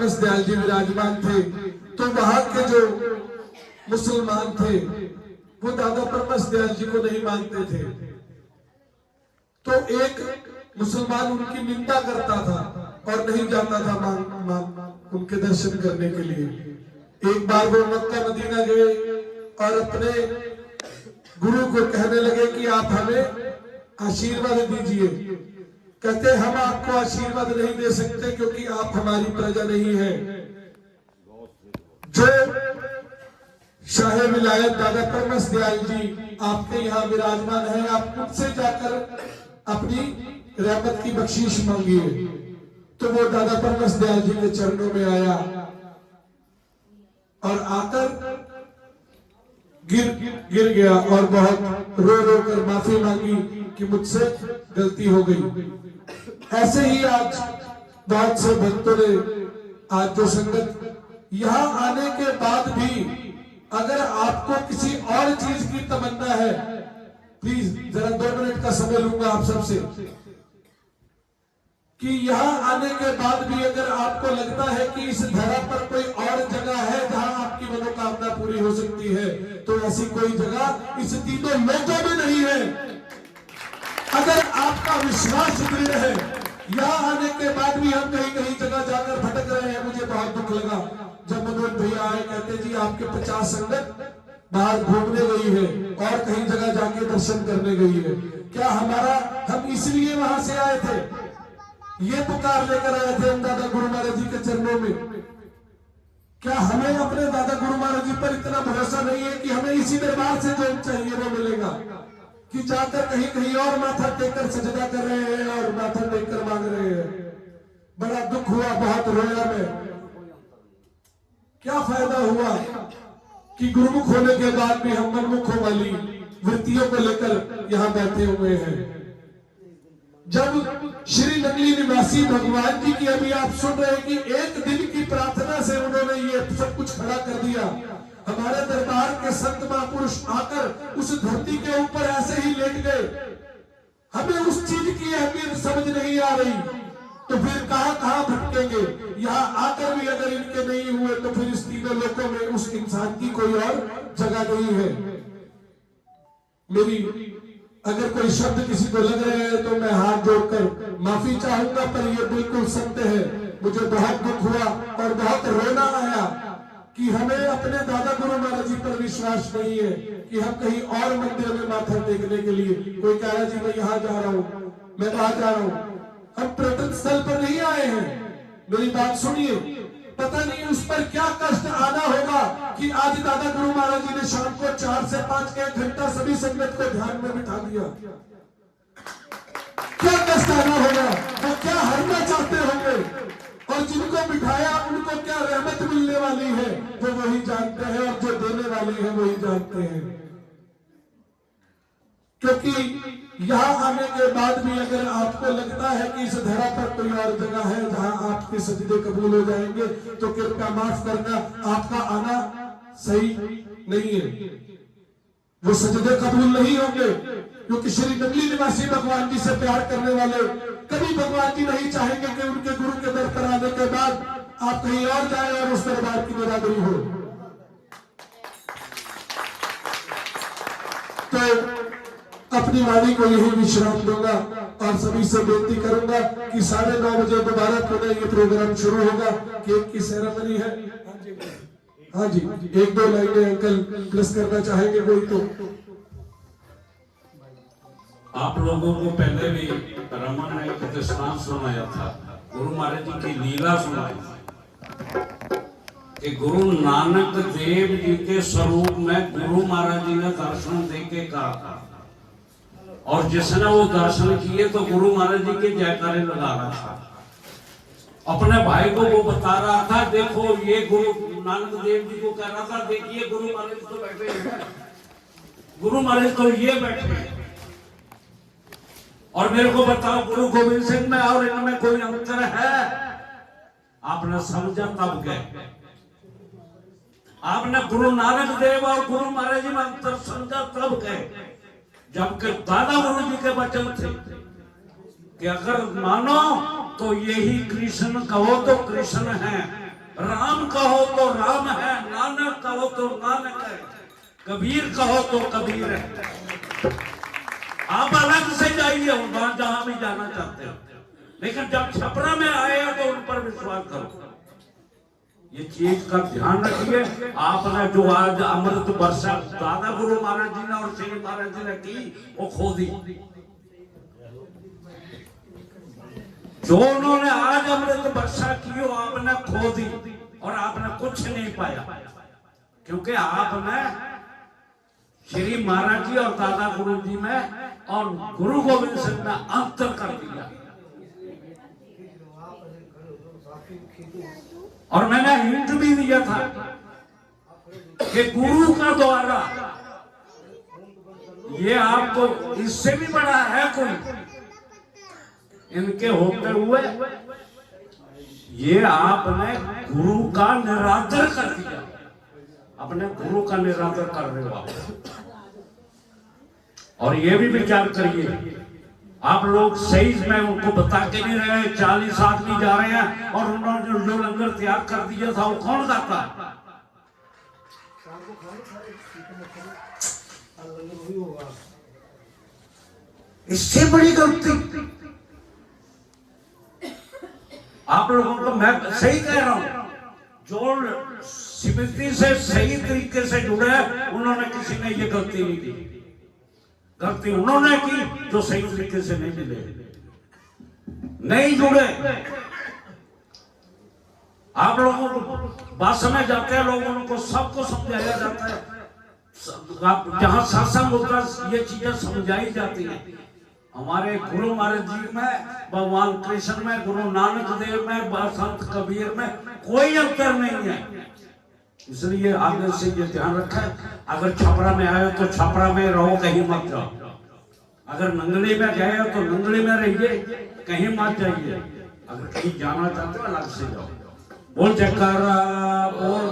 परमस दयाल जी विराजमान थे, तो वहां के जो मुसलमान थे वो दादा परमस दयाल जी को नहीं मानते थे। तो एक मुसलमान उनकी निंदा करता था और नहीं जाता था उनके दर्शन करने के लिए। एक बार वो मक्का मदीना गए और अपने गुरु को कहने लगे कि आप हमें आशीर्वाद दीजिए। कहते हम आपको आशीर्वाद नहीं दे सकते क्योंकि आप हमारी प्रजा नहीं है। जो शाह विलायत दादा परमस दयाल जी आपके यहाँ विराजमान है, आप खुद से जाकर अपनी रहमत की बख्शीश मांगिए। तो वो दादा परमस दयाल जी के चरणों में आया और आकर गिर गया और बहुत रो रो कर माफी मांगी कि मुझसे गलती हो गई। ऐसे ही आज बहुत से भक्तों ने, आज जो संगत यहाँ आने के बाद भी अगर आपको किसी और चीज की तमन्ना है, प्लीज जरा 2 मिनट का समय लूंगा आप सबसे, कि यहाँ आने के बाद भी अगर आपको लगता है कि इस धरा पर कोई और जगह है जहां आपकी मनोकामना पूरी हो सकती है, तो ऐसी कोई जगह इस तीनों लोकों में नहीं है। अगर आपका विश्वास दृढ़ है, यहाँ आने के बाद भी हम कहीं कहीं जगह जाकर भटक रहे हैं। मुझे बहुत दुख लगा जब मनोज भैया आए, कहते जी आपके 50 संगत बाहर घूमने गई है और कहीं जगह जाके दर्शन करने गई है। क्या हम इसलिए वहां से आए थे? ये पुकार लेकर आए थे हम दादा गुरु महाराज जी के चरणों में। क्या हमें अपने दादा गुरु महाराज जी पर इतना भरोसा नहीं है कि हमें इसी दरबार से जो चाहिए वो मिलेगा, कि जाकर कहीं कहीं और माथा टेककर सजदा कर रहे हैं और माथा टेककर मांग रहे हैं। बड़ा दुख हुआ, बहुत रोया मैं। क्या फायदा हुआ कि गुरुमुख होने के बाद भी हम मनमुखों वाली वृत्तियों को लेकर यहाँ बैठे हुए हैं। जब श्री नगली निवासी भगवान जी की अभी आप सुन रहे हैं कि एक दिन की प्रार्थना से उन्होंने ये सब कुछ खड़ा कर दिया। हमारे दरबार के संत महापुरुष आकर उस धरती के ऊपर ऐसे ही लेट गए। हमें उस चीज की अहमियत समझ नहीं आ रही, तो फिर कहां भटकेंगे। यहाँ आकर भी अगर इनके नहीं हुए तो फिर इस तीनों लोकों में उस इंसान की कोई और जगह नहीं है। मेरी अगर कोई शब्द किसी को लग रहे हैं तो मैं हाथ जोड़कर माफी चाहूंगा, पर यह बिल्कुल सत्य है। मुझे बहुत दुख हुआ और बहुत रोना आया कि हमें अपने दादा गुरु महाराज जी पर विश्वास नहीं है, कि हम कहीं और मंदिर में माथा टेकने के लिए, कोई कह रहा जी मैं यहाँ जा रहा हूँ, मैं वहां जा रहा हूँ। हम पर्यटन स्थल पर नहीं आए हैं। मेरी बात सुनिए, पता नहीं उस पर क्या कष्ट आना होगा कि आज दादा गुरु महाराज जी ने शाम को 4 से 5 का 1 घंटा सभी संगत को ध्यान में बिठा दिया। क्या कष्ट आना होगा, वो क्या हरना चाहते होंगे, और जिनको बिठाया उनको क्या रहमत मिलने वाली है वो वही जानते हैं, और जो देने वाले हैं वही जानते हैं। क्योंकि यहाँ आने के बाद भी अगर आपको लगता है कि इस धरा पर कोई और जगह है जहां आपके सजदे कबूल हो जाएंगे, तो कृपया माफ करना, आपका आना सही नहीं है। वो सजदे कबूल नहीं होंगे, क्योंकि श्री नगली निवासी भगवान जी से प्यार करने वाले कभी भगवान जी नहीं चाहेंगे कि उनके गुरु के दर पर आने के बाद आप कहीं और जाए और उस दरबार की निरादरी हो। तो अपनी वाणी को यही विश्राम दूंगा और सभी से बेनती करूंगा कि 9:30 बजे दोबारा पुनः ये प्रोग्राम शुरू होगा। केक की सेरेमनी है। हाँ जी, 1-2 लाइनें अंकल प्लस करना चाहेंगे कोई तो। आप लोगों को पहले भी रमन ने एक दृष्टांत सुनाया था, गुरु महाराज जी की लीला सुनाई थी कि गुरु नानक देव जी के स्वरूप में गुरु महाराज जी ने दर्शन देके कहा था, और जिसने वो दर्शन किए तो गुरु महाराज जी के जयकारे लगा रहा था। अपने भाई को वो बता रहा था, देखो ये गुरु नानक देव जी को कह रहा था, देखिए गुरु महाराज तो बैठे हैं, गुरु महाराज तो ये बैठे हैं, और मेरे को बताओ गुरु गोविंद सिंह में और इनमें कोई अंतर है? आपने समझा तब गए। आपने गुरु नानक देव और गुरु महाराज जी में अंतर समझा तब गए, जबकि दादा गुरु जी के वचन थे कि अगर मानो तो यही कृष्ण, कहो तो कृष्ण है, राम कहो तो राम है, नानक कहो तो नानक है, कबीर कहो तो कबीर है। आप अलग से जाइए वहां जहां भी जाना चाहते हो, लेकिन जब छपरा में आए तो उन पर विश्वास करो। ये चीज का ध्यान रखिए। आपने जो आज अमृत वर्षा दादा गुरु महाराज जी ने और श्री महाराज जी ने की, वो खो दी। जो उन्होंने आज अमृत वर्षा की वो आपने खो दी और आपने कुछ नहीं पाया, क्योंकि आपने श्री महाराज जी और दादा गुरु जी में और गुरु गोविंद सिंह में अंतर कर दिया। और मैंने हिंट भी दिया था कि गुरु का द्वारा ये आपको इससे भी बड़ा है कोई, इनके होते हुए ये आपने गुरु का निरादर कर दिया, अपने गुरु का निरादर कर रहे हो आप। और ये भी विचार करिए, आप लोग सही में उनको बता के नहीं रहे। 40 आदमी जा रहे हैं और उन्होंने जो लंगर तैयार कर दिया था वो कौन खाता? इससे बड़ी गलती आप लोगों को मैं सही कह रहा हूं, जो स्मृति से सही तरीके से जुड़े हैं उन्होंने किसी ने ये गलती नहीं की। गलती उन्होंने की जो सही तरीके से नहीं मिले, नहीं जुड़े। आप लोगों को बस में जाते हैं, लोगों को सबको समझाया जाता है, जहां सत्संग होता है ये चीजें समझाई जाती हैं। हमारे गुरु महाराज जी में, भगवान कृष्ण में, गुरु नानक देव में, संत कबीर में कोई अंतर नहीं है। इसलिए आगे से ये ध्यान रखा, अगर छपरा में आए तो छपरा में रहो, कहीं मत जाओ। अगर नंगली में गए हो तो नंगली में रहिए, कहीं मत जाइए। अगर कहीं जाना चाहते हो अलग से जाओ। बोल जयकारा बोल।